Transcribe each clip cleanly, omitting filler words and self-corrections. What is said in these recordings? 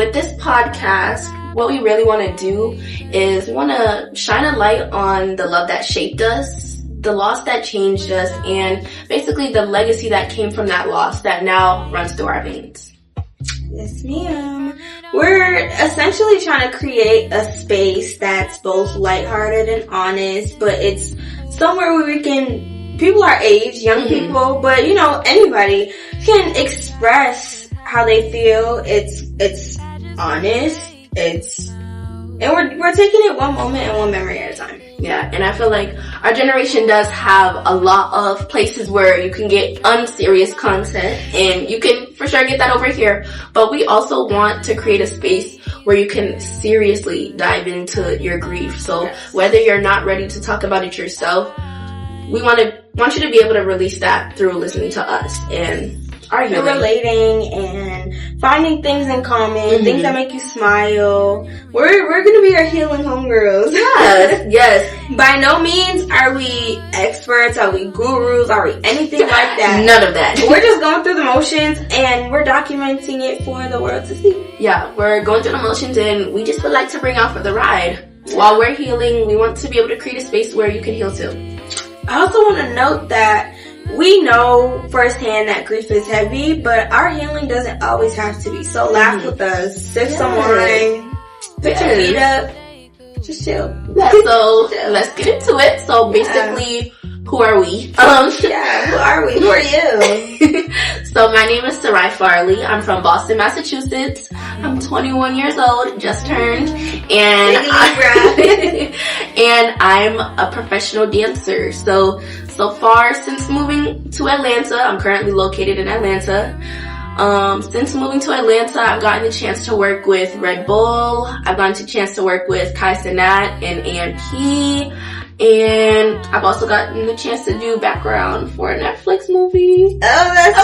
with this podcast, what we really want to do is we want to shine a light on the love that shaped us, the loss that changed us, and basically the legacy that came from that loss that now runs through our veins. Yes, ma'am. We're essentially trying to create a space that's both lighthearted and honest, but it's somewhere where we can, people our age, young people, but you know, anybody can express how they feel. It's honest. And we're taking it one moment and one memory at a time. Yeah, and I feel like our generation does have a lot of places where you can get unserious content, and you can for sure get that over here. But we also want to create a space where you can seriously dive into your grief. So whether you're not ready to talk about it yourself, we want you to be able to release that through listening to us and our healing. Relating and finding things in common, things that make you smile. We're gonna be your healing homegirls. Yes. By no means are we experts, are we gurus, are we anything like that. None of that. We're just going through the motions and we're documenting it for the world to see. Yeah, we're going through the motions and we just would like to bring out for the ride. While we're healing, we want to be able to create a space where you can heal too. I also want to note that we know firsthand that grief is heavy, but our healing doesn't always have to be. So laugh with us, sip some wine, put your feet up, just chill. Yeah, so let's get into it. So basically, who are we? Who are we? Who are you? So my name is Sarai Farley. I'm from Boston, Massachusetts. I'm 21 years old, just turned, and I'm a professional dancer. So far since moving to Atlanta, I'm currently located in Atlanta. Since moving to Atlanta, I've gotten the chance to work with Red Bull. I've gotten the chance to work with Kai Cenat and AMP. And I've also gotten the chance to do background for a Netflix movie. Oh, that's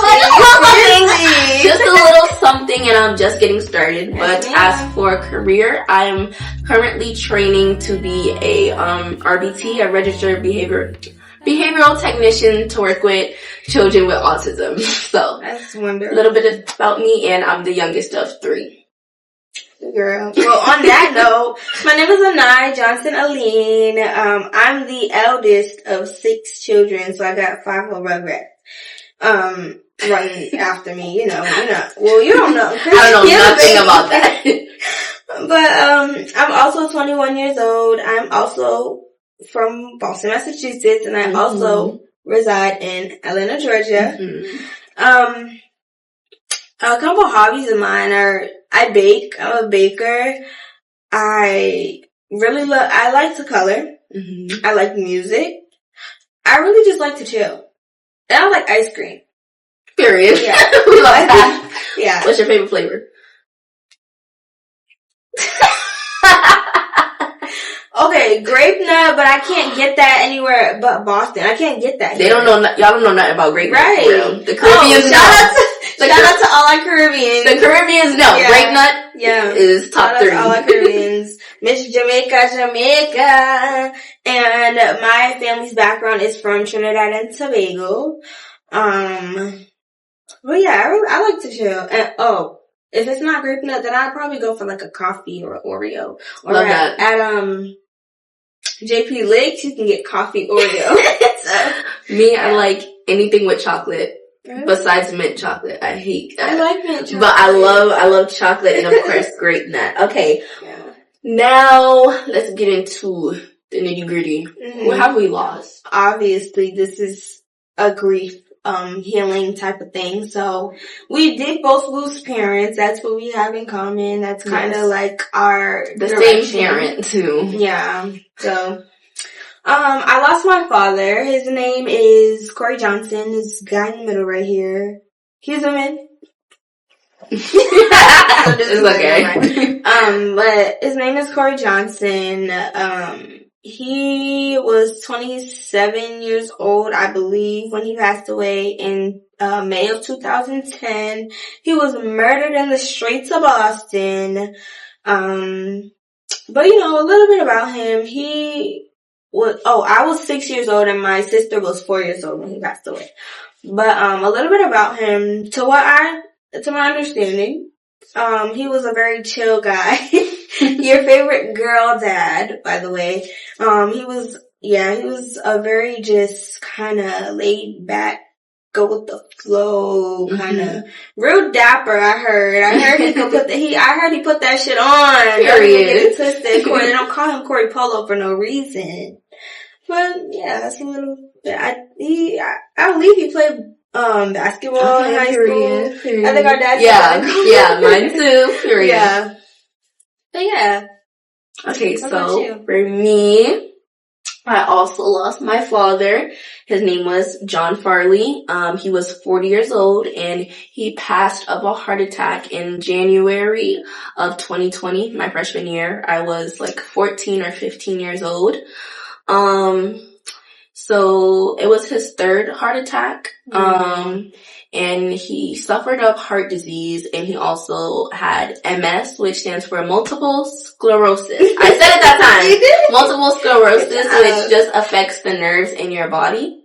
just a little something, and I'm just getting started. But as for a career, I'm currently training to be a RBT, a registered behavioral technician to work with children with autism. So that's wonderful. A little bit about me, and I'm the youngest of 3. Girl. Well, on that note, my name is Anai Johnson Aline. I'm the eldest of 6 children, so I got 5 little rugrats. Running after me, you know. Well, you don't know. I don't know nothing about that. But, I'm also 21 years old. I'm also from Boston, Massachusetts, and I also reside in Atlanta, Georgia. A couple hobbies of mine are, I bake. I'm a baker. I like to color. I like music. I really just like to chill. And I like ice cream. Period. Yeah. We love that. Yeah. What's your favorite flavor? Okay, grape nut, but I can't get that anywhere but Boston. I can't get that here. Y'all don't know nothing about grape nut. Right. The Caribbeans Shout out to all our Caribbeans. The Caribbeans know. Yeah. Grape nut is top 3. Shout out to all our Caribbeans. Miss Jamaica. And my family's background is from Trinidad and Tobago. But yeah, I like to chill. And if it's not grape nut, then I'd probably go for like a coffee or an Oreo. Or love that. At JP Lakes, you can get coffee Oreo. I like anything with chocolate. Besides mint chocolate. I hate that. I like mint chocolate. But I love chocolate and of course grape nut. Okay. Yeah. Now let's get into the nitty gritty. What have we lost? Obviously this is a grief healing type of thing. So we did both lose parents. That's what we have in common. That's kind of like the same parent too. Yeah. So I lost my father. His name is Corey Johnson. This guy in the middle right here. He's a man. It's okay. But his name is Corey Johnson. He was 27 years old, I believe, when he passed away in May of 2010. He was murdered in the streets of Boston. But you know, a little bit about him. I was 6 years old and my sister was 4 years old when he passed away. But a little bit about him, to my understanding, He was a very chill guy. Your favorite girl dad, by the way. He was a very just kind of laid back, go with the flow, kind of real dapper. I heard he could put I heard he put that shit on. Period. Get it twisted. They don't call him Corey Polo for no reason. But yeah, that's a little bit. I believe he played basketball in high school. Period. I think our dad. Yeah, mine too. Period. Yeah. But yeah. Okay, so for me, I also lost my father. His name was John Farley. He was 40 years old and he passed of a heart attack in January of 2020, my freshman year. I was like 14 or 15 years old. So it was his third heart attack. And he suffered of heart disease and he also had MS, which stands for multiple sclerosis. I said it that time. Multiple sclerosis, which just affects the nerves in your body.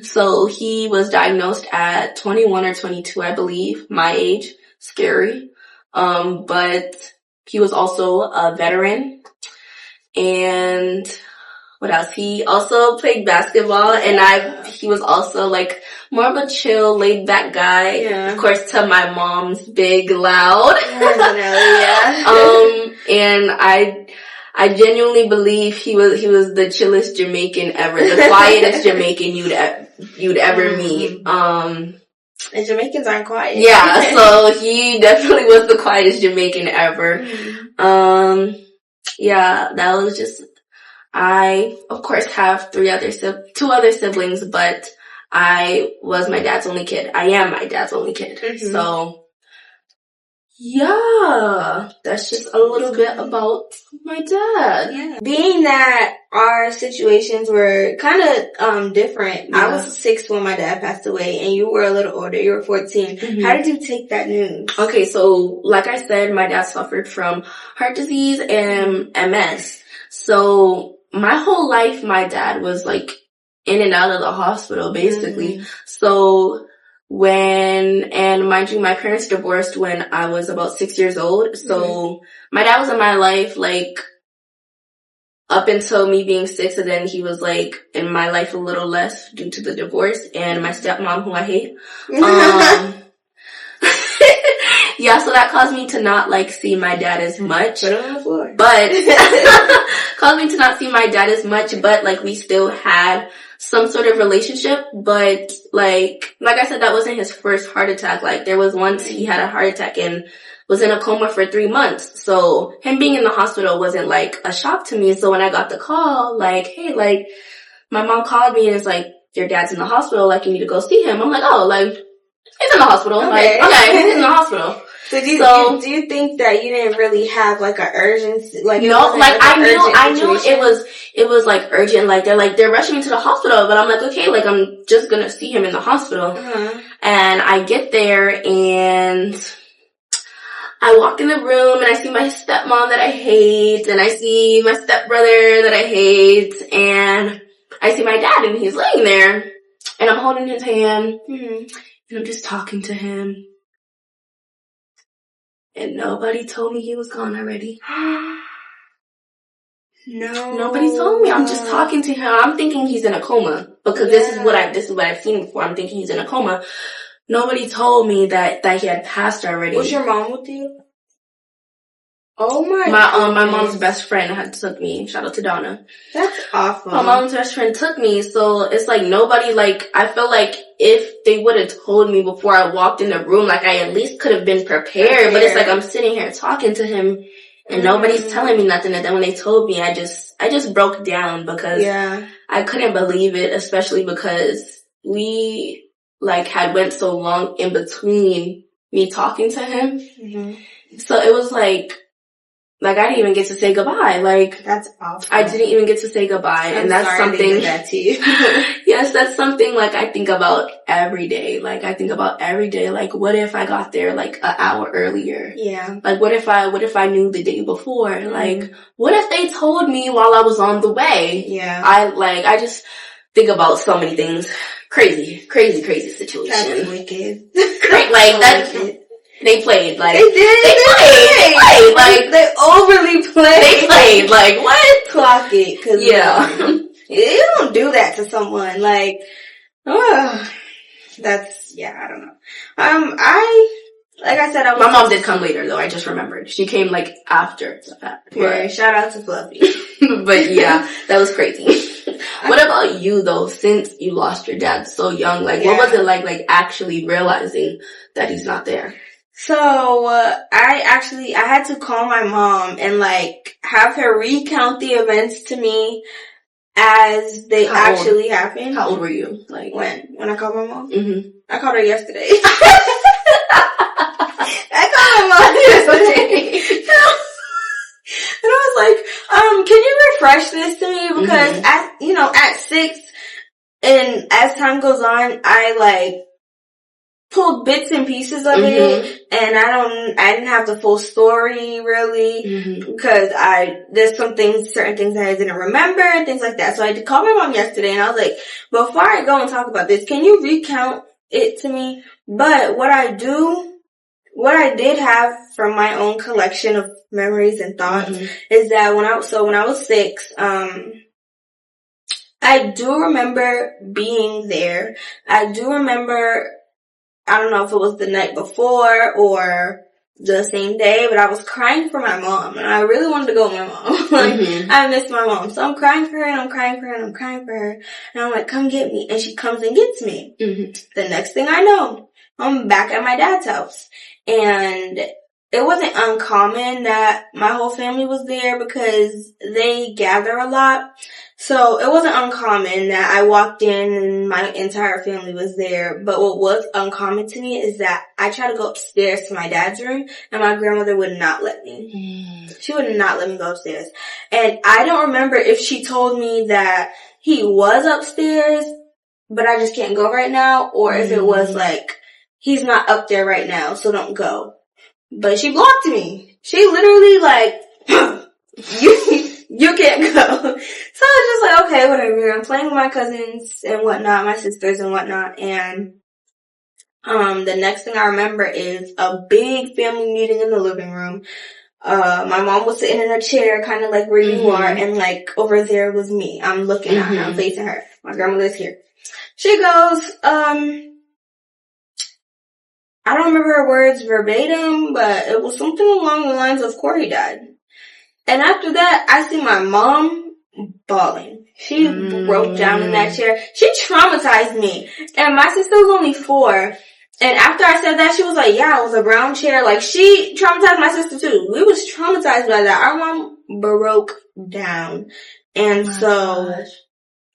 So he was diagnosed at 21 or 22, I believe, my age. Scary. But he was also a veteran. And what else? He also played basketball and he was also like more of a chill, laid back guy. Yeah. Of course, to my mom's big loud. And I genuinely believe he was the chillest Jamaican ever, the quietest Jamaican you'd ever meet. And Jamaicans aren't quiet. Yeah, so he definitely was the quietest Jamaican ever. Yeah, that was just. I, of course, have two other siblings, but I was my dad's only kid. I am my dad's only kid. So, yeah, that's just a little bit about my dad. Yeah. Being that our situations were kind of different. Yeah. I was 6 when my dad passed away, and you were a little older. You were 14. How did you take that news? Okay, so like I said, my dad suffered from heart disease and MS. So my whole life, my dad was like in and out of the hospital, basically. So and mind you, my parents divorced when I was about 6 years old. So my dad was in my life like up until me being 6, and then he was like in my life a little less due to the divorce and my stepmom, who I hate. Yeah, so that caused me to not like see my dad as much. Put it on the floor. But caused me to not see my dad as much, but like we still had some sort of relationship. But like I said, that wasn't his first heart attack. Like there was once he had a heart attack and was in a coma for 3 months. So him being in the hospital wasn't like a shock to me. So when I got the call, like, hey, like my mom called me and it's like, your dad's in the hospital, like you need to go see him. I'm like, oh, like he's in the hospital. Okay. Like, okay, he's in the hospital. So do you think that you didn't really have like an urgency? Like no, like I knew it was like urgent. Like they're rushing me to the hospital, but I'm like, okay, like I'm just gonna see him in the hospital. And I get there and I walk in the room and I see my stepmom that I hate, and I see my stepbrother that I hate, and I see my dad and he's laying there, and I'm holding his hand and I'm just talking to him. And nobody told me he was gone already. No. Nobody told me. I'm just talking to him. I'm thinking he's in a coma because this is what I've seen before. I'm thinking he's in a coma. Nobody told me that he had passed already. Was your mom with you? Oh my my mom's best friend had took me. Shout out to Donna. That's awful. My mom's best friend took me, so it's like nobody, like, I feel like if they would have told me before I walked in the room, like I at least could have been prepared. But it's like I'm sitting here talking to him and nobody's telling me nothing. And then when they told me, I just broke down because I couldn't believe it, especially because we like had went so long in between me talking to him. So it was like I didn't even get to say goodbye. Like, that's awful. I didn't even get to say goodbye. And that's something. They did that to you. Yes, that's something like I think about every day. Like I think about every day. Like, what if I got there like an hour earlier? Yeah. Like, what if I knew the day before? Like, what if they told me while I was on the way? Yeah. I just think about so many things. Crazy situation. That's wicked. Like that's. They played, like... They did. They played. Like... They overly played. They played, like, what? Clock it. Cause you don't do that to someone. Like, that's, I don't know. Like I said, my mom did come later, though. I just remembered. She came, like, after the fact. Yeah, shout out to Fluffy. But yeah, that was crazy. What about you, though, since you lost your dad so young? Like, what was it like actually realizing that he's not there? So, I had to call my mom and, like, have her recount the events to me as they actually happened. How old were you? Like, when I called my mom? Mm-hmm. I called her yesterday. I called my mom yesterday. And I was like, can you refresh this to me? Because at 6, and as time goes on, I like pulled bits and pieces of it, and I didn't have the full story really, because there's certain things that I didn't remember, and things like that. So I called my mom yesterday, and I was like, before I go and talk about this, can you recount it to me? But what I did have from my own collection of memories and thoughts is that when I was 6, I do remember being there. I do remember, I don't know if it was the night before or the same day, but I was crying for my mom, and I really wanted to go with my mom. I missed my mom. So I'm crying for her, and I'm crying for her, and I'm crying for her. And I'm like, come get me. And she comes and gets me. The next thing I know, I'm back at my dad's house. And it wasn't uncommon that my whole family was there because they gather a lot. So it wasn't uncommon that I walked in and my entire family was there. But what was uncommon to me is that I tried to go upstairs to my dad's room, and my grandmother would not let me. She would not let me go upstairs. And I don't remember if she told me that he was upstairs, but I just can't go right now, or if it was like, he's not up there right now, so don't go. But she blocked me. She literally like, you can't go. So I was just like, okay, whatever. I'm playing with my cousins and whatnot, my sisters and whatnot, and the next thing I remember is a big family meeting in the living room. My mom was sitting in a chair, kind of like where you are, and like over there was me. I'm looking at her, I'm facing her. My grandmother's here. She goes, I don't remember her words verbatim, but it was something along the lines of Corey died. And after that, I see my mom bawling. She broke down in that chair. She traumatized me. And my sister was only 4. And after I said that, she was like, yeah, it was a brown chair. Like, she traumatized my sister too. We was traumatized by that. Our mom broke down. And gosh.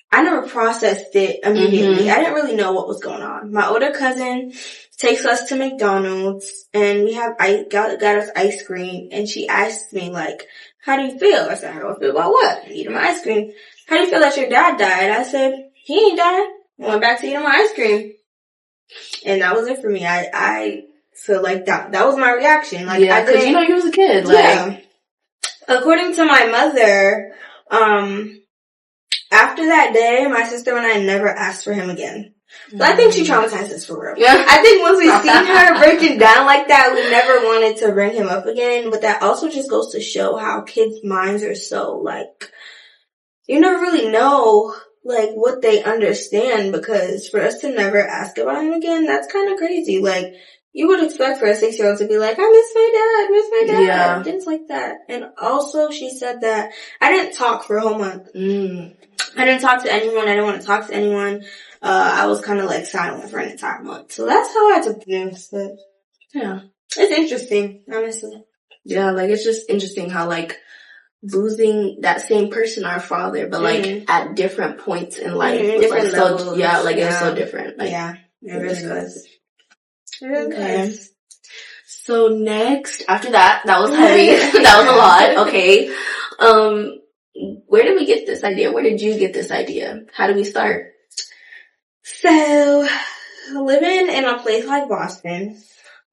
I never processed it immediately. I didn't really know what was going on. My older cousin takes us to McDonald's, and we have got us ice cream, and she asked me, like, how do you feel? I said, how do I feel about what? Eating my ice cream. How do you feel that your dad died? I said, he ain't died. I went back to eating my ice cream. And that was it for me. I feel like that was my reaction. Like, yeah, because you was a kid. Like, yeah. According to my mother, after that day, my sister and I never asked for him again. So I think she traumatized us for real. Yeah. I think once we seen her breaking down like that, we never wanted to bring him up again. But that also just goes to show how kids' minds are so, like, you never really know, like, what they understand, because for us to never ask about him again, that's kind of crazy. Like, you would expect for a 6-year-old to be like, I miss my dad. Yeah. Things like that. And also, she said that I didn't talk for a whole month. I didn't talk to anyone. I didn't want to talk to anyone. I was kind of like silent for an entire month. So that's how I took the news. But yeah, it's interesting, honestly. Yeah, like, it's just interesting how, like, losing that same person, our father, but like at different points in life, different levels. So, yeah, like, it was so different. Like, yeah, it really was. Okay. So next, after that was heavy. That was a lot. Okay. Where did we get this idea? Where did you get this idea? How did we start? So, living in a place like Boston,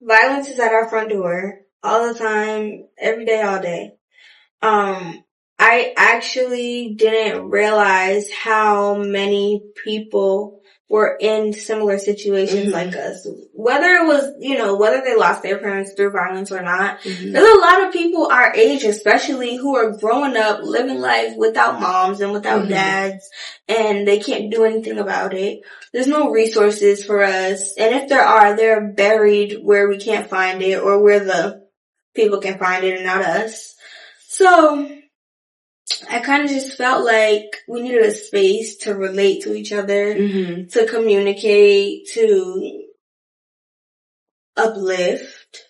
violence is at our front door all the time, every day, all day. I actually didn't realize how many people were in similar situations like us. Whether it was, whether they lost their parents through violence or not, there's a lot of people our age especially who are growing up living life without moms and without dads, and they can't do anything about it. There's no resources for us, and if there are, they're buried where we can't find it or where the people can find it and not us. So I kind of just felt like we needed a space to relate to each other, to communicate, to uplift,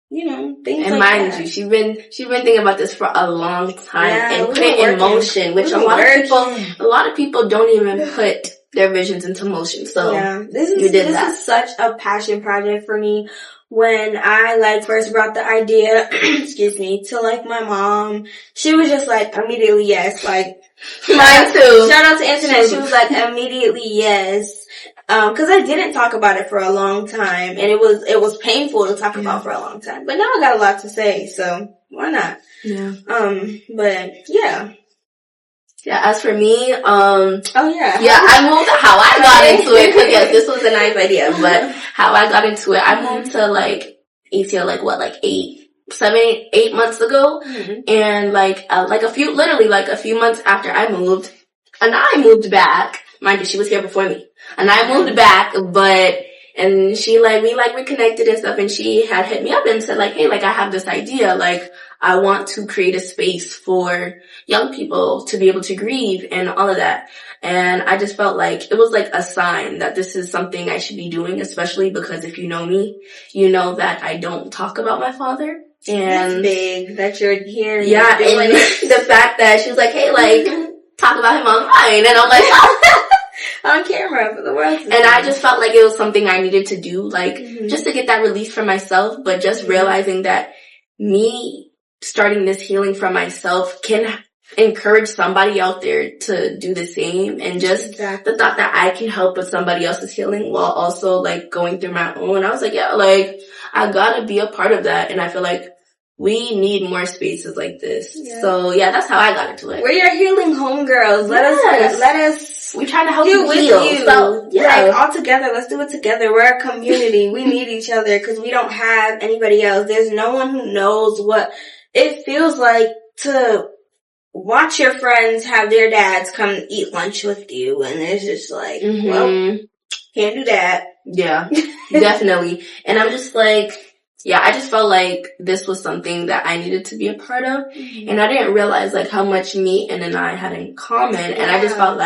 things and like mind that. you, she's been thinking about this for a long time and put it in motion, which a lot of people don't even put their visions into motion. So this is such a passion project for me. When I first brought the idea, to my mom, she was just immediately yes, mine too. Shout out to Internet, she was immediately yes. Cause I didn't talk about it for a long time, and it was painful to talk about for a long time. But now I got a lot to say, so why not? Yeah. But yeah. Yeah, as for me, I moved how I got into it, cause yes, this was a nice idea, but how I got into it, I moved to ATL 8 months ago, and a few months after I moved, and I moved back, mind you, she was here before me, and I moved back, and she we reconnected and stuff, and she had hit me up and said hey, I have this idea, I want to create a space for young people to be able to grieve and all of that. And I just felt it was a sign that this is something I should be doing, especially because if you know me, you know that I don't talk about my father. And it's big that you're here. Yeah, and the fact that she was hey, talk about him online. And I'm on camera for the world. And I just felt it was something I needed to do, just to get that release for myself, but just realizing that me starting this healing for myself can encourage somebody out there to do the same, and just the thought that I can help with somebody else's healing while also going through my own. I was I gotta be a part of that, and I feel we need more spaces like this. Yeah. So that's how I got into it. We're your healing homegirls. Let us. We're trying to help you heal. So, all together. Let's do it together. We're a community. We need each other because we don't have anybody else. There's no one who knows what it feels like to watch your friends have their dads come eat lunch with you, and it's just well, can't do that. Yeah, definitely. And I'm just I just felt this was something that I needed to be a part of, and I didn't realize how much me and I had in common, and I just felt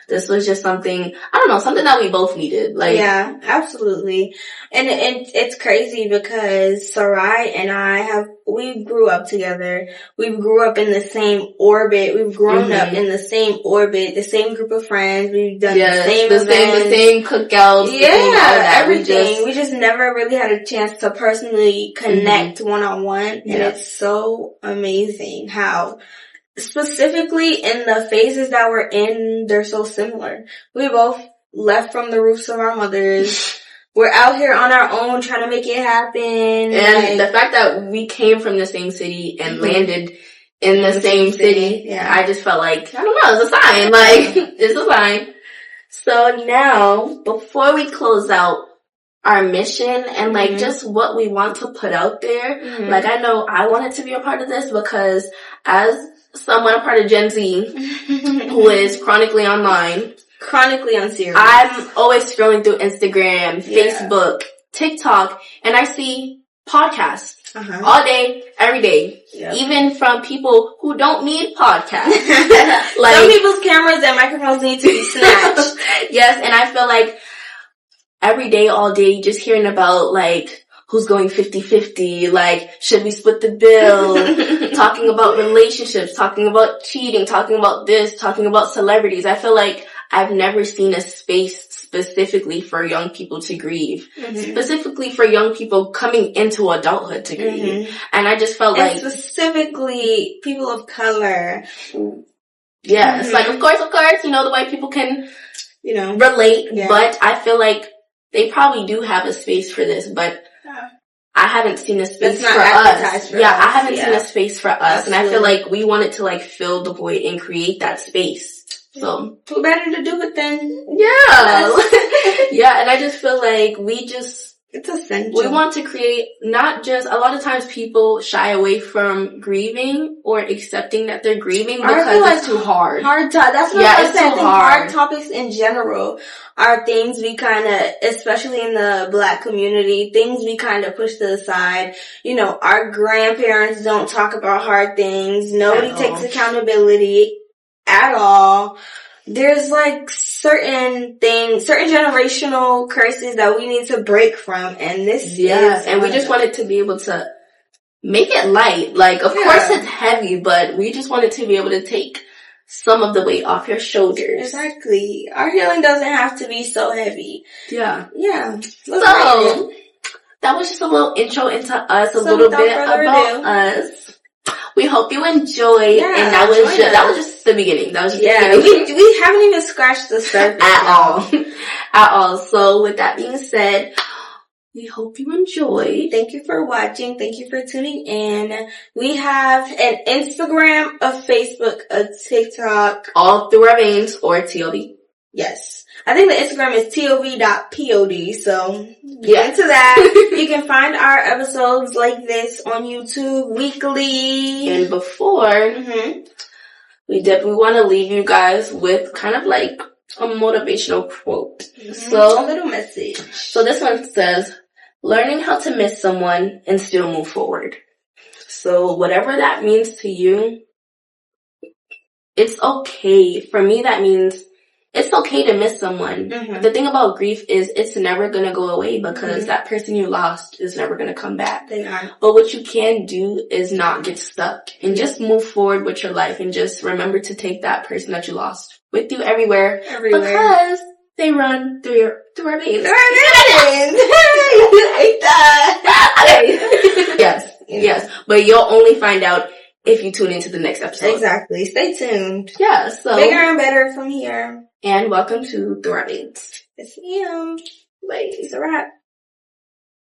this was just something, I don't know, something that we both needed. Yeah, absolutely. And it's crazy because Sarai and we grew up together. We grew up in the same orbit. We've grown up in the same orbit, the same group of friends. We've done the same events. The same cookouts. Everything. We just never really had a chance to personally connect one-on-one. And it's so amazing how specifically in the phases that we're in, they're so similar. We both left from the roofs of our mothers. We're out here on our own trying to make it happen. And the fact that we came from the same city and landed in the same city, I just felt I don't know, it's a sign. It's a sign. So now, before we close out our mission and just what we want to put out there, I know I wanted to be a part of this because as someone a part of Gen Z who is chronically online, chronically unserious, I'm always scrolling through Instagram, Facebook, TikTok, and I see podcasts all day, every day, even from people who don't need podcasts. Some people's cameras and microphones need to be snatched. Yes, and I feel every day, all day, just hearing about who's going 50-50, should we split the bill, talking about relationships, talking about cheating, talking about this, talking about celebrities. I feel I've never seen a space specifically for young people to grieve, specifically for young people coming into adulthood to grieve. And I just felt and specifically people of color. Yes, of course, the white people can, relate, but I feel they probably do have a space for this, but I haven't seen a space for us. I haven't seen a space for us. Absolutely. And I feel we wanted to fill the void and create that space So who better to do it than yeah, and I just feel like it's essential. We want to create not just, a lot of times people shy away from grieving or accepting that they're grieving because it's too hard. That's what I said. I think hard topics in general are things we kind of, especially in the Black community, things we kind of push to the side. You know, our grandparents don't talk about hard things. Nobody takes accountability at all. There's like certain generational curses that we need to break from, and this is and we just wanted to be able to make it light. Like, of course it's heavy, but we just wanted to be able to take some of the weight off your shoulders. Exactly. Our healing doesn't have to be so heavy. Yeah. So, that was just a little intro into us, a little bit about us. We hope you enjoyed, and that was just the beginning. That was just the beginning. We haven't even scratched the surface at all. So with that being said, we hope you enjoyed. Thank you for watching. Thank you for tuning in. We have an Instagram, a Facebook, a TikTok. All through our veins, or TOV. Yes. I think the Instagram is tov.pod, so get into that. You can find our episodes like this on YouTube weekly. And before, we definitely want to leave you guys with kind of like a motivational quote. So, a little message. So this one says, learning how to miss someone and still move forward. So whatever that means to you, it's okay. For me, that means it's okay to miss someone. The thing about grief is it's never going to go away because that person you lost is never going to come back. They are. But what you can do is not get stuck and just move forward with your life, and just remember to take that person that you lost with you everywhere. Because they run through our veins. You hate that. Okay. Yes. But you'll only find out if you tune into the next episode. Exactly. Stay tuned. Yeah, so. Bigger and better from here. And welcome to Through Our Veins. Yes, ma'am. Bye. It's a wrap.